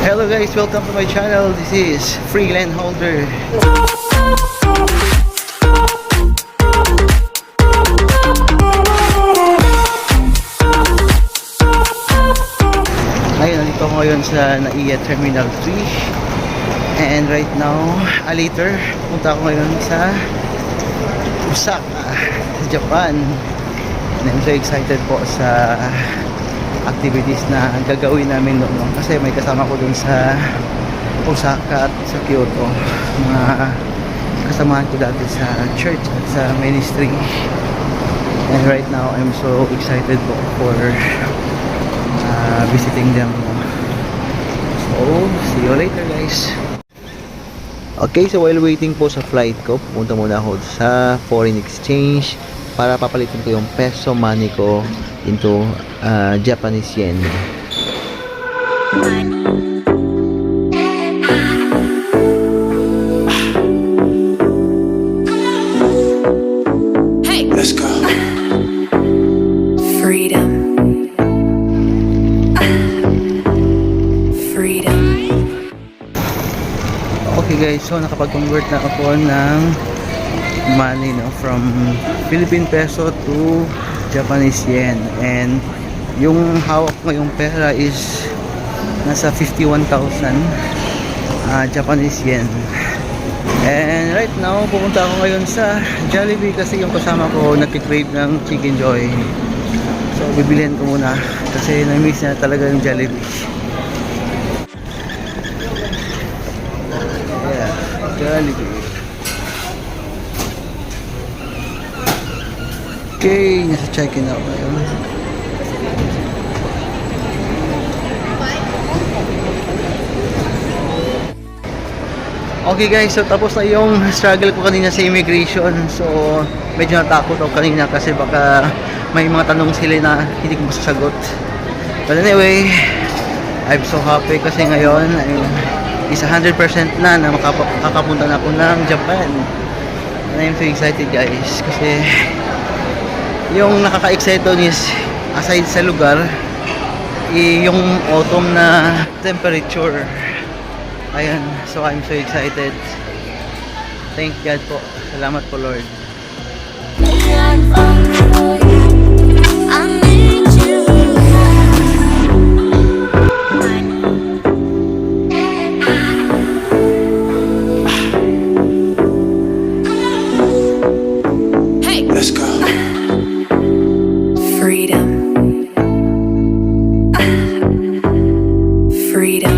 Hello guys, welcome to my channel. This is Freeland Holder. Ayun, nandito ako ngayon sa NAIA Terminal 3. And right now, later, punta ako ngayon sa Osaka, Japan. And I'm so excited po sa activities na gagawin namin doon, no? Kasi may kasama ko dun sa Osaka at sa Kyoto, mga kasamahan ko dati sa church at sa ministry. And right now I'm so excited po for visiting them, no? So see you later guys. Okay, so while waiting po sa flight ko, pumunta muna ako sa foreign exchange para papalitin ko yung peso money ko into Japanese yen. Hey, let's go. Freedom. Freedom. Okay guys, so nakapag-convert na ako ng money, no, from Philippine peso to Japanese yen, and yung hawak ngayong pera is nasa 51,000 Japanese yen. And right now pupunta ako ngayon sa Jollibee kasi yung kasama ko nagki-crave ng Chicken Joy, so bibilihan ko muna kasi na-miss na talaga yung Jollibee. Yeah, Jollibee. Okay, nasa check-in ako ngayon. Okay guys, so tapos na yung struggle ko kanina sa immigration. So medyo natakot ako kanina kasi baka may mga tanong sila na hindi ko masasagot. But anyway, I'm so happy kasi ngayon is 100% na makakapunta na ako ng Japan. And I'm so excited guys kasi yung nakaka-excite doon is aside sa lugar, yung autumn na temperature. Ayan, so I'm so excited. Thank God po. Salamat po Lord. Hey, let's go. Freedom. Freedom.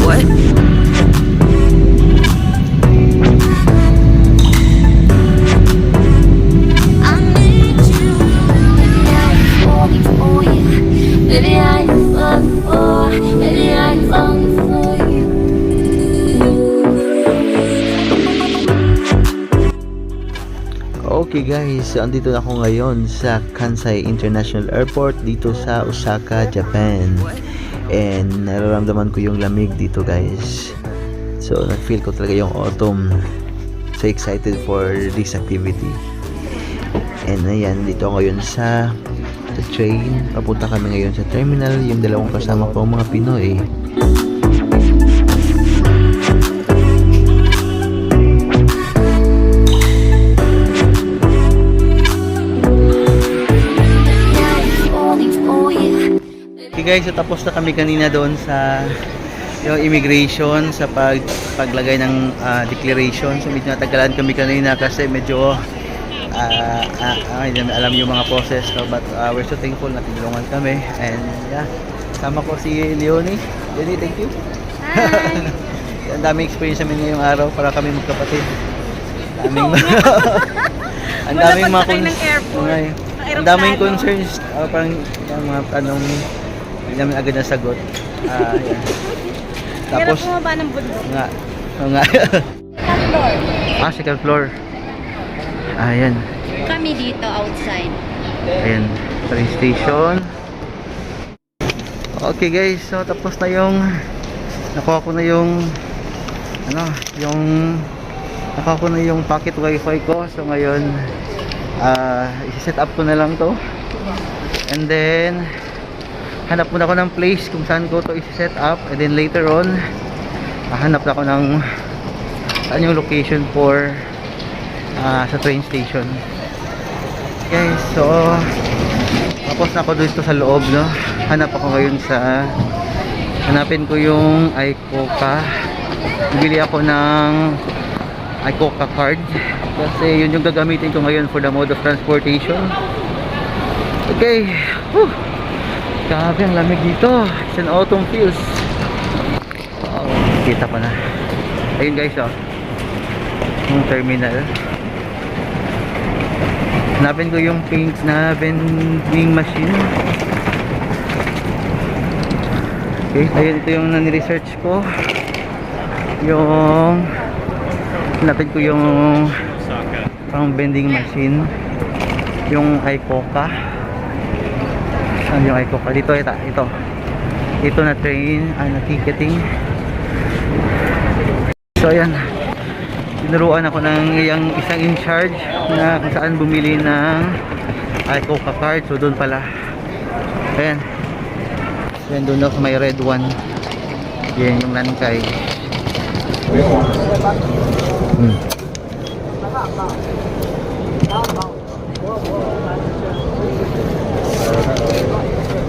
What? I need you. Baby, I'm falling for you. Baby, I'm falling for you. Baby, I'm falling for you. Okay guys, andito na ako ngayon sa Kansai International Airport dito sa Osaka, Japan. And nararamdaman ko yung lamig dito guys. So nag-feel ko talaga yung autumn. So excited for this activity. And ayan, dito ako ngayon sa train. Papunta kami ngayon sa terminal. Yung dalawang kasama ko mga Pinoy. Okay guys, so tapos na kami kanina doon sa yung immigration sa paglagay ng declaration. So medyo natagalan kami kanina kasi medyo alam yung mga process, no? But we're so thankful na tinulungan kami. And yeah, sama ko si Leonie. Leonie, thank you. Hi! Ang daming experience namin ngayong araw para kami magkapatid. Ang daming mga ang daming concerns, parang yung mga tanong hindi namin agad nasagot. Yan. Tapos, Tapos bumaba ng bundok. nga. Second floor. Second floor. Ayan. Kami dito, outside. Ayan, train station. Okay guys, so tapos na yung nakuha ko na yung yung Naka ko na yung pocket wifi ko. So ngayon, i-set up ko na lang to. And then, hanap muna ako ng place kung saan ko to i-set up. And then later on, hanap na ako ng saan yung location for sa train station. Okay, so tapos na ako dito sa loob, no? Hanap ako ngayon sa hanapin ko yung iCoca. Bibili ako ng iCoca card kasi yun yung gagamitin ko ngayon for the mode of transportation. Okay. Whew. Grabe, ang lamig dito. It's an autumn feels. Oh, kita pa na. Ayun guys, oh. Yung terminal. Hanapin ko yung pink na vending machine. Okay, ayun, ito yung nani-research ko. Yung hanapin ko yung pang vending machine. Yung iCoca. Saan yung iCoca? Dito, ito. Ito na train, na ticketing. So ayan, tinuruan ako ng isang in charge na kung saan bumili ng iCoca card. So doon pala, ayan, yan doon ako may red one. Yan yung Nankay.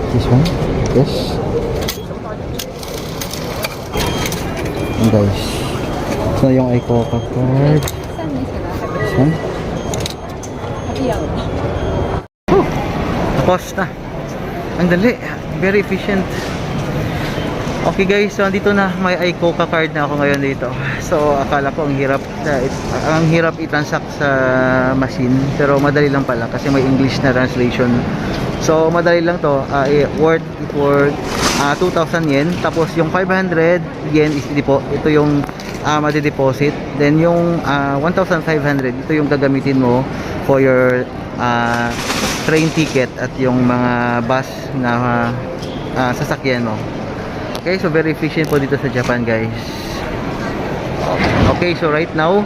This one? Yes. Ayan guys, so yung iCoca card. This one. Tapos na. Ang dali, very efficient. Okay guys, so andito na, may iCoca card na ako ngayon dito. So akala ko ang hirap i-transact sa machine, pero madali lang pala kasi may English na translation. So madali lang to, worth for 2,000 yen. Tapos yung 500 yen is ito yung madi-deposit. Then yung 1,500, ito yung gagamitin mo for your train ticket at yung mga bus na sasakyan mo. Okay, so very efficient po dito sa Japan guys. Okay, so right now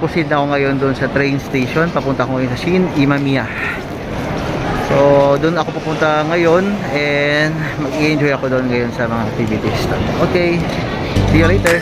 proceed na ako ngayon doon sa train station. Papunta ako ngayon sa Shin Imamiya. So doon ako pupunta ngayon and mag-enjoy ako doon ngayon sa mga activities. Okay, see you later.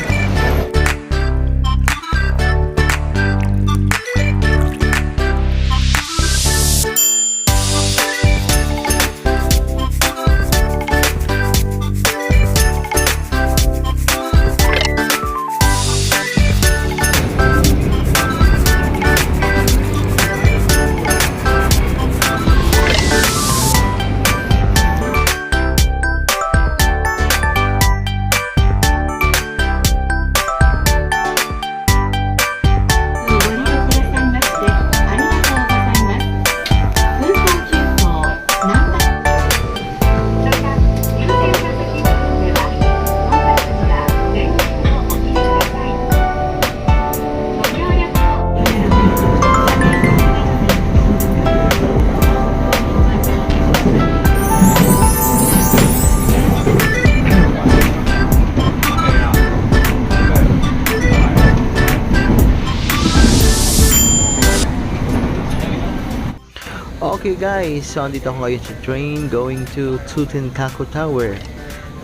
Okay guys, so andito ako ngayon sa train going to Tsutenkaku Tower.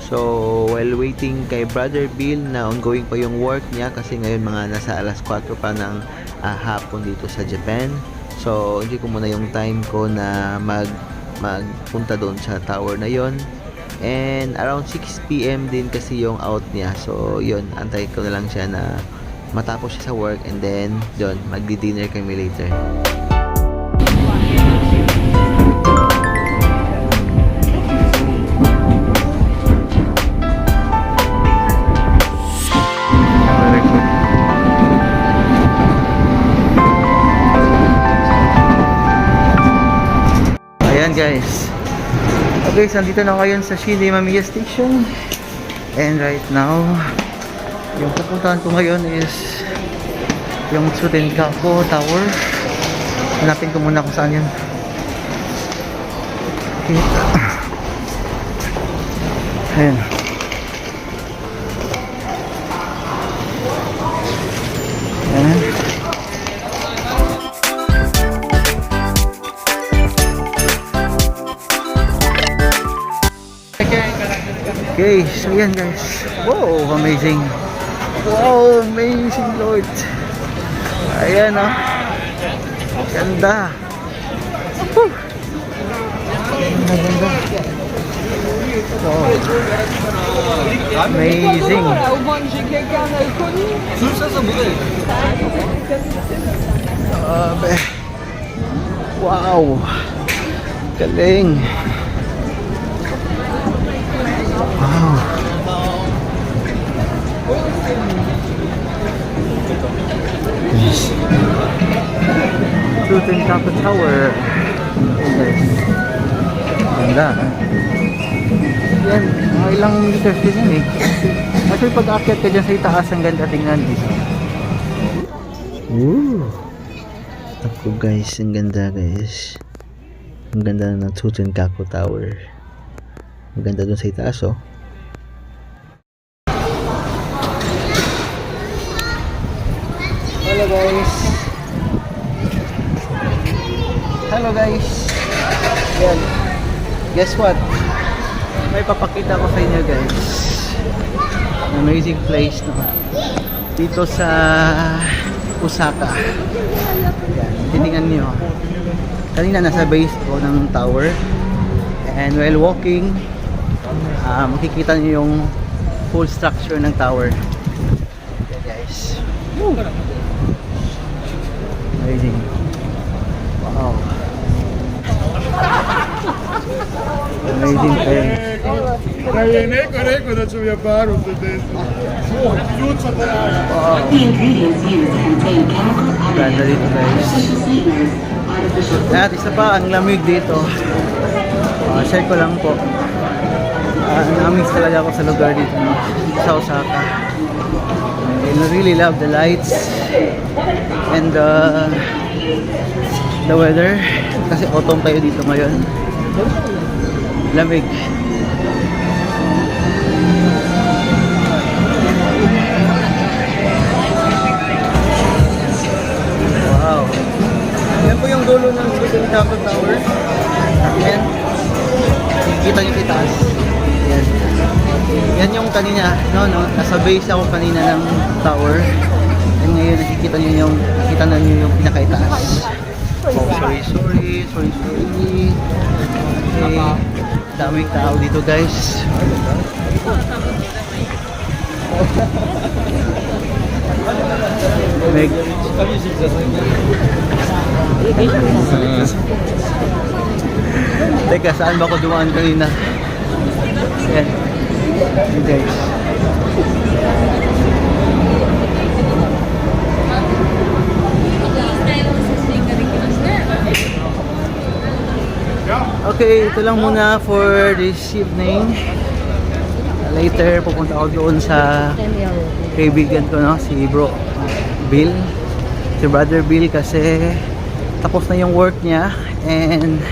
So while waiting kay Brother Bill na ongoing pa yung work niya kasi ngayon mga nasa alas 4 pa ng hapon dito sa Japan. So hindi ko muna yung time ko na magpunta doon sa tower na yon. And around 6 PM din kasi yung out niya. So yun, antay ko na lang siya na matapos siya sa work and then doon magdi-dinner kami later. Ayan guys. Okay, so nandito na ngayon sa Shin Imamiya Station. And right now, yung pupuntahan ko ngayon is yung Tsutenkaku Tower. Hanapin ko muna kung saan yun. Okay. Ayan. Ayan. Okay, so yan guys. Wow, amazing. Wow, amazing Lord. Ayan oh. Ganda. Woo. Ganda. Wow. Amazing. Grabe. Wow. Galing. Wow. Yes. Shooting Kapit Tower. Yes. Ganda. Yan, mga ilang meters din yan eh. Actually pag aakyat ka dyan sa itaas, ang ganda tingnan eh. Woo! Ako guys, ang ganda guys. Ang ganda ng Tutankhamun Tower. Ang ganda dun sa itaas oh. Hello guys. Hello guys. Yan. Guess what? May papakita ko sa inyo guys. Amazing place no. Dito sa Osaka. Yan. Tingnan niyo. Kanina nasa base ko ng tower. And while walking, makikita niyo yung full structure ng tower. Yan guys. Woo! Amazing. Wow. Amazing place. Wow. Ganda dito guys. At isa pa, ang lamig dito. Share ko lang po. Na-miss talaga ako sa lugar dito no? Sa Osaka. I really love the lights and the weather kasi autumn tayo dito ngayon. Lamig. Wow. Yan po yung dulo ng Tutankhamun Tower. Yan. Kita nyo itaas. Yan. Yan yung kanina, nasa base ako kanina ng tower. And ngayon nakikita nyo yung pinakaitaas. Oh, sorry. Okay. Daming tao dito guys. Teka, saan ba ako dumaan kanina? Yan. Yan guys. Okay, ito lang muna for this evening. Later, pupunta ako doon sa kaibigan ko, no? Si Bro Bill. Si Brother Bill kasi tapos na yung work niya. And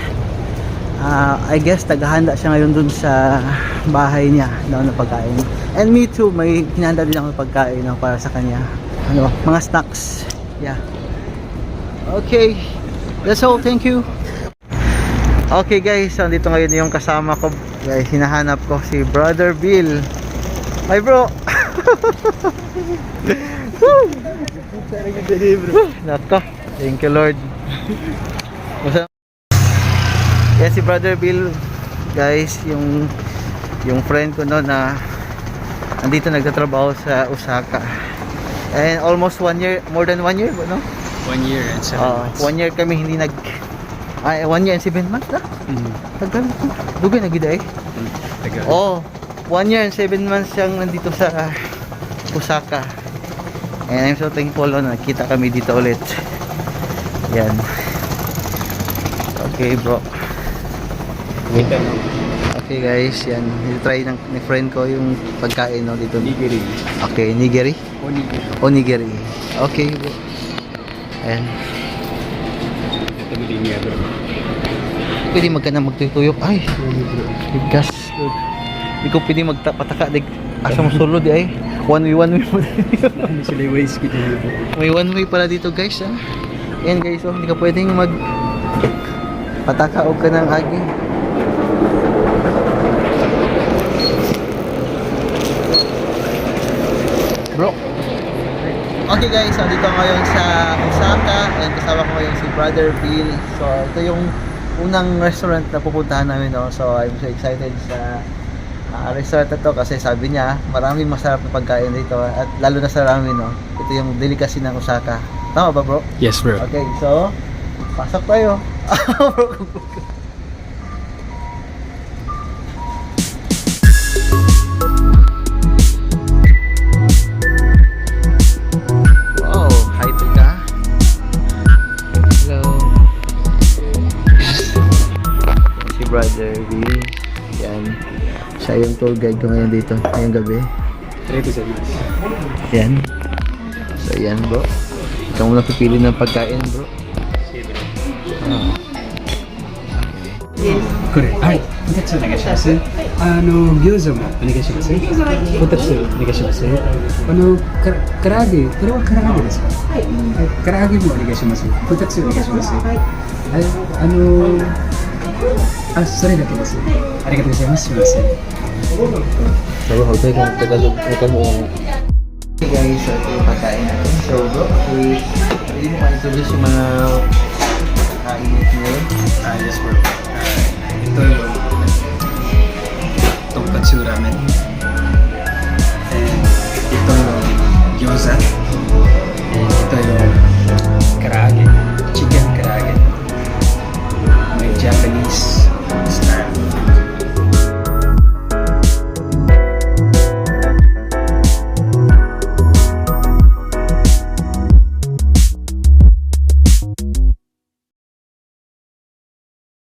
I guess tagahanda siya ngayon dun sa bahay niya daw na pagkain. And me too, may hinanda din ako pagkain no, para sa kanya. Ano, mga snacks. Yeah. Okay. That's all. Thank you. Okay guys, so dito ngayon yung kasama ko. Guys, hinahanap ko si Brother Bill. My bro. Nako. Thank you Lord. Yan si Brother Bill, guys, yung friend ko no na nandito nagtatrabaho sa Osaka. And almost 1 year, more than 1 year, no? 1 year and 7 months. 1 year kami hindi 1 year and 7 months na? Tagal ko. Dugay na gida eh. Tagal. 1 year and 7 months siyang nandito sa Osaka. And I'm so thankful na nakita kami dito ulit. Yan. Okay bro. Okay guys, yan. I-try ni friend ko yung pagkain no, dito. Nigiri. Okay, nigiri? Onigiri. Onigiri. Okay bro. Ayan. Ito mo din niya bro. Pwede magkana magtuyok. Ay, gas. Hindi ko pwede magpataka. Asa mo solo di ay. One way mo. Ano sila yung ways kita dito? May one way pala dito guys. Ayan guys, oh, hindi ka pwedeng pataka o ka ng agi. Okay guys, so dito ngayon sa Osaka and kasama ko ngayon si Brother Bill. So ito yung unang restaurant na pupuntahan namin, no? So I'm so excited sa restaurant na to kasi sabi niya maraming masarap na pagkain dito at lalo na sa ramen, no? Ito yung delicacy ng Osaka. Tama ba bro? Yes, bro. Okay, so pasok tayo. Wow, hi Tika. Hello. Si Brother Bill. Yan. Siya yung tour guide ko ngayon dito, ngayong gabi. Try to say mas. Yan. So yan bro. Ikaw muna pipili ng pagkain bro. Ah. これ、はい、2つお願いします。餃子もお願いします。2つお願いします。唐揚げ、これは唐揚げですか？はい。唐揚げもお願いします。2つお願いします。はい。それだけです。ありがとうございます。すみません。 So, okay kung Tagalog ito mo. Okay guys, so ito yung pagkain natin. So bro, pwede mo ka-introduce yung mga kainit ngayon? Yes, bro. Ito yung tonkatsu ramen. And ito yung gyoza. And ito yung